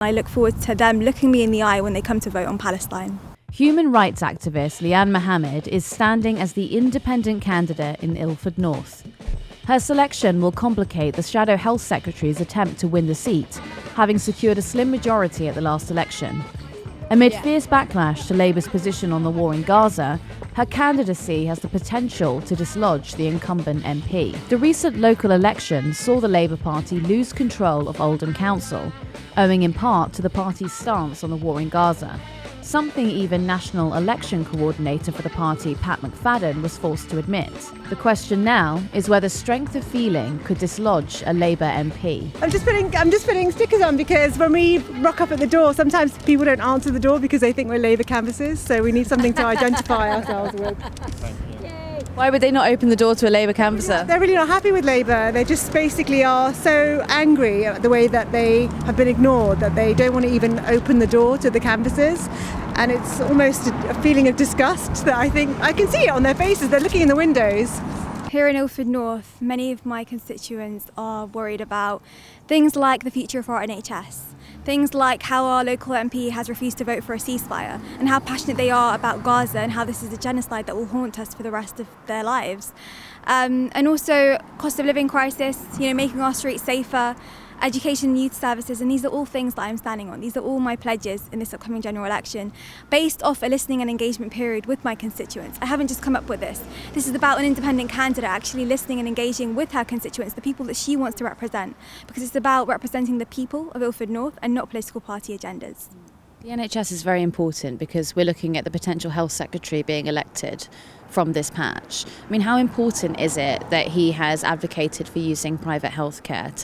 I look forward to them looking me in the eye when they come to vote on Palestine. Human rights activist Leanne Muhammad is standing as the independent candidate in Ilford North. Her selection will complicate the Shadow Health Secretary's attempt to win the seat, having secured a slim majority at the last election. Amid fierce backlash to Labour's position on the war in Gaza, her candidacy has the potential to dislodge the incumbent MP. The recent local election saw the Labour Party lose control of Oldham Council, owing in part to the party's stance on the war in Gaza. Something even National Election Coordinator for the party, Pat McFadden, was forced to admit. The question now is whether strength of feeling could dislodge a Labour MP. I'm just putting stickers on because when we rock up at the door, sometimes people don't answer the door because they think we're Labour canvassers, so we need something to identify ourselves with. Why would they not open the door to a Labour canvasser? They're really not happy with Labour. They just basically are so angry at the way that they have been ignored that they don't want to even open the door to the canvassers. And it's almost a feeling of disgust that I think I can see it on their faces. They're looking in the windows. Here in Ilford North, many of my constituents are worried about things like the future of our NHS, things like how our local MP has refused to vote for a ceasefire, and how passionate they are about Gaza and how this is a genocide that will haunt us for the rest of their lives. And also cost of living crisis, making our streets safer, education and youth services, and these are all things that I'm standing on. These are all my pledges in this upcoming general election, based off a listening and engagement period with my constituents. I haven't just come up with this. This is about an independent candidate actually listening and engaging with her constituents, the people that she wants to represent, because it's about representing the people of Ilford North and not political party agendas. The NHS is very important because we're looking at the potential health secretary being elected from this patch. I mean, how important is it that he has advocated for using private healthcare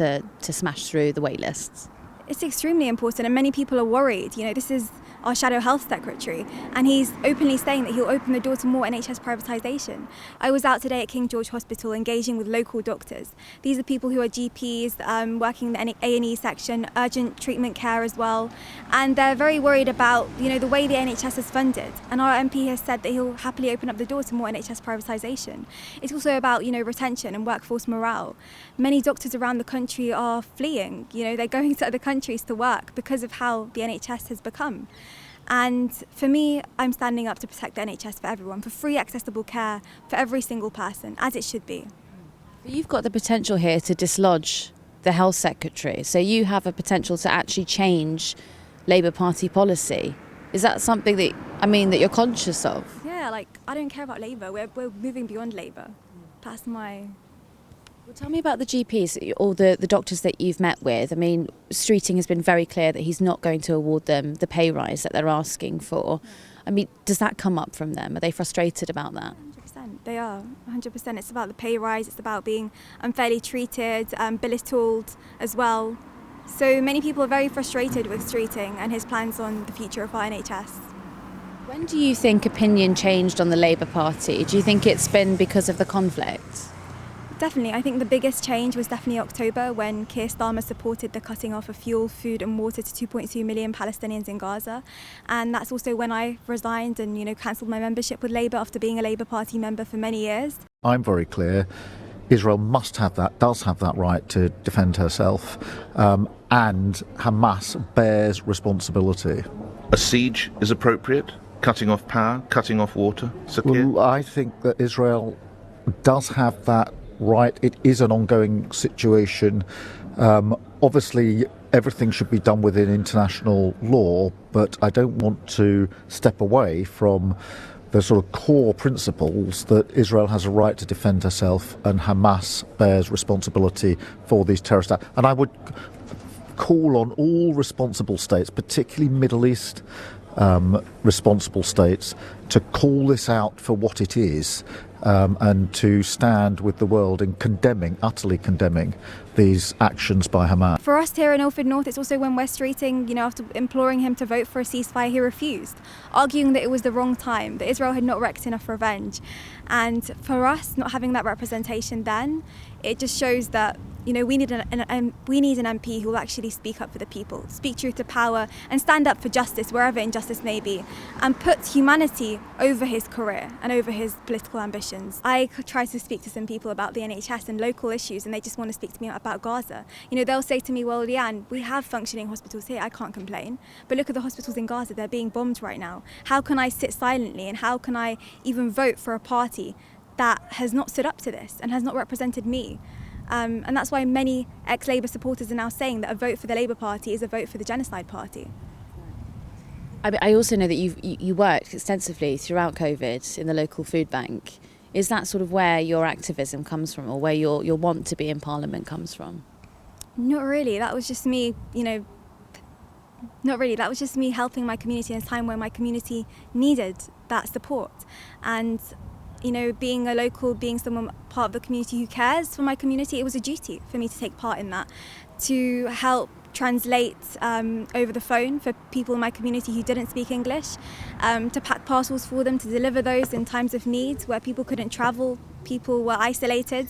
to smash through the wait lists? It's extremely important, and many people are worried. This is our Shadow Health Secretary, and he's openly saying that he'll open the door to more NHS privatisation. I was out today at King George Hospital engaging with local doctors. These are people who are GPs, working in the A&E section, urgent treatment care as well, and they're very worried about the way the NHS is funded. And our MP has said that he'll happily open up the door to more NHS privatisation. It's also about retention and workforce morale. Many doctors around the country are fleeing. They're going to other countries to work because of how the NHS has become. And for me, I'm standing up to protect the NHS for everyone, for free accessible care for every single person, as it should be. But you've got the potential here to dislodge the health secretary, so you have a potential to actually change Labour Party policy. Is that something that you're conscious of? Yeah, I don't care about Labour. We're moving beyond Labour. That's my... Well, tell me about the GPs or the doctors that you've met with. I mean, Streeting has been very clear that he's not going to award them the pay rise that they're asking for. I mean, does that come up from them? Are they frustrated about that? 100%. They are, 100%. It's about the pay rise. It's about being unfairly treated, belittled as well. So many people are very frustrated with Streeting and his plans on the future of our NHS. When do you think opinion changed on the Labour Party? Do you think it's been because of the conflict? Definitely. I think the biggest change was definitely October when Keir Starmer supported the cutting off of fuel, food and water to 2.2 million Palestinians in Gaza. And that's also when I resigned and, cancelled my membership with Labour after being a Labour Party member for many years. I'm very clear. Israel does have that right to defend herself, and Hamas bears responsibility. A siege is appropriate? Cutting off power, cutting off water? Well, I think that Israel does have that right. It is an ongoing situation. Obviously, everything should be done within international law, but I don't want to step away from the sort of core principles that Israel has a right to defend herself and Hamas bears responsibility for these terrorist acts. And I would call on all responsible states, particularly Middle East responsible states, to call this out for what it is, and to stand with the world in utterly condemning these actions by Hamas. For us here in Ilford North, it's also when Wes Streeting, after imploring him to vote for a ceasefire, he refused, arguing that it was the wrong time, that Israel had not wreaked enough revenge. And for us, not having that representation then, it just shows that we need an MP who will actually speak up for the people, speak truth to power and stand up for justice wherever injustice may be, and put humanity over his career and over his political ambitions. I try to speak to some people about the NHS and local issues, and they just want to speak to me about about Gaza. You know, they'll say to me, well, Leanne, we have functioning hospitals here, I can't complain. But look at the hospitals in Gaza, they're being bombed right now. How can I sit silently, and how can I even vote for a party that has not stood up to this and has not represented me? And that's why many ex-Labour supporters are now saying that a vote for the Labour Party is a vote for the genocide party. I also know that you worked extensively throughout COVID in the local food bank. Is that sort of where your activism comes from, or where your want to be in Parliament comes from? Not really. That was just me, not really. That was just me helping my community in a time where my community needed that support. And, being a local, being someone part of the community who cares for my community, it was a duty for me to take part in that, to help translate over the phone for people in my community who didn't speak English, to pack parcels for them, to deliver those in times of need where people couldn't travel, people were isolated.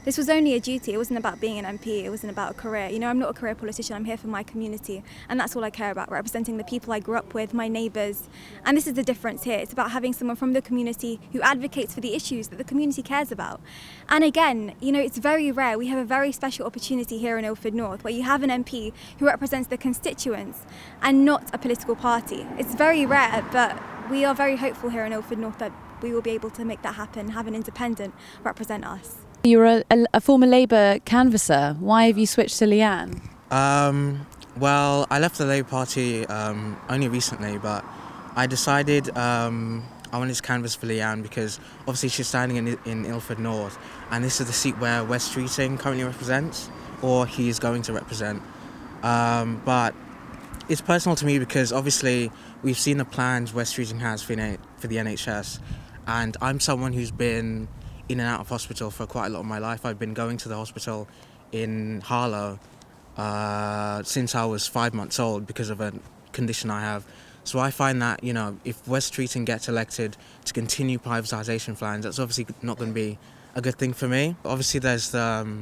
This was only a duty. It wasn't about being an MP. It wasn't about a career. I'm not a career politician. I'm here for my community, and that's all I care about, representing the people I grew up with, my neighbours. And this is the difference here. It's about having someone from the community who advocates for the issues that the community cares about. And again, it's very rare. We have a very special opportunity here in Ilford North where you have an MP who represents the constituents and not a political party. It's very rare, but we are very hopeful here in Ilford North that we will be able to make that happen, have an independent represent us. You're a former Labour canvasser. Why have you switched to Leanne? Well, I left the Labour Party only recently, but I decided I wanted to canvass for Leanne because obviously she's standing in Ilford North, and this is the seat where Wes Streeting currently represents, or he is going to represent. But it's personal to me because obviously we've seen the plans Wes Streeting has for the NHS, and I'm someone who's been in and out of hospital for quite a lot of my life. I've been going to the hospital in Harlow since I was 5 months old because of a condition I have. So I find that, if Wes Streeting gets elected to continue privatisation plans, that's obviously not going to be a good thing for me. Obviously there's the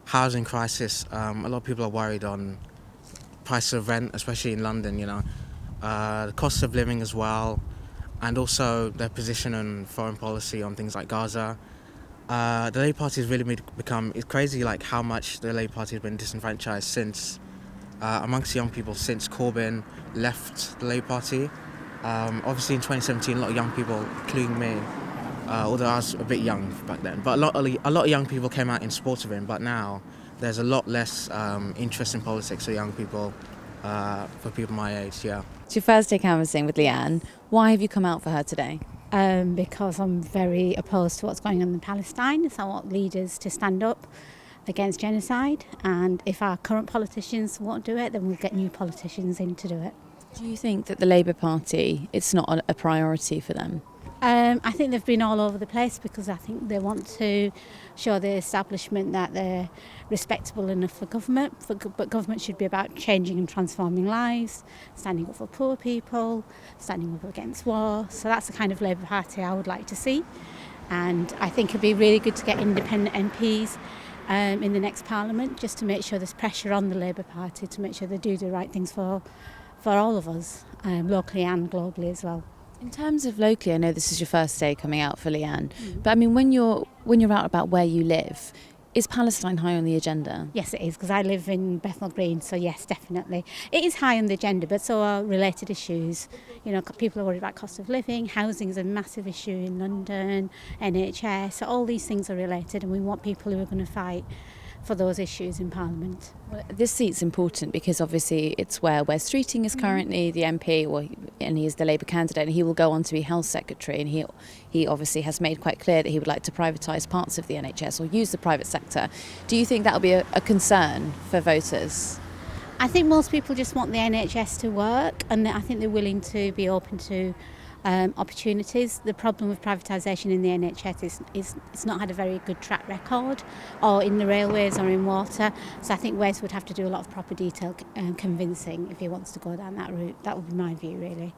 housing crisis. A lot of people are worried on price of rent, especially in London, the cost of living as well, and also their position on foreign policy on things like Gaza. The Labour Party has really become, it's crazy like how much the Labour Party has been disenfranchised since, amongst young people, since Corbyn left the Labour Party. Obviously in 2017 a lot of young people, including me, although I was a bit young back then, but a lot of young people came out in support of him, but now there's a lot less interest in politics for young people, for people my age, yeah. It's your first day canvassing with Leanne. Why have you come out for her today? Because I'm very opposed to what's going on in Palestine. So I want leaders to stand up against genocide, and if our current politicians won't do it, then we'll get new politicians in to do it. Do you think that the Labour Party, it's not a priority for them? I think they've been all over the place because I think they want to show the establishment that they're respectable enough for government, but government should be about changing and transforming lives, standing up for poor people, standing up against war. So that's the kind of Labour Party I would like to see. And I think it'd be really good to get independent MPs in the next Parliament, just to make sure there's pressure on the Labour Party to make sure they do the right things for all of us, locally and globally as well. In terms of locally, I know this is your first day coming out for Leanne, but I mean, when you're out about where you live, is Palestine high on the agenda? Yes, it is, because I live in Bethnal Green, so yes, definitely. It is high on the agenda, but so are related issues. People are worried about cost of living, housing is a massive issue in London, NHS, so all these things are related, and we want people who are going to fight for those issues in Parliament. Well, this seat's important because obviously it's where Wes Streeting is currently the MP, and he is the Labour candidate, and he will go on to be Health Secretary, and he obviously has made quite clear that he would like to privatise parts of the NHS or use the private sector. Do you think that will be a concern for voters? I think most people just want the NHS to work, and I think they're willing to be open to opportunities. The problem with privatisation in the NHS is it's not had a very good track record, or in the railways or in water. So I think Wes would have to do a lot of proper detail convincing if he wants to go down that route. That would be my view, really.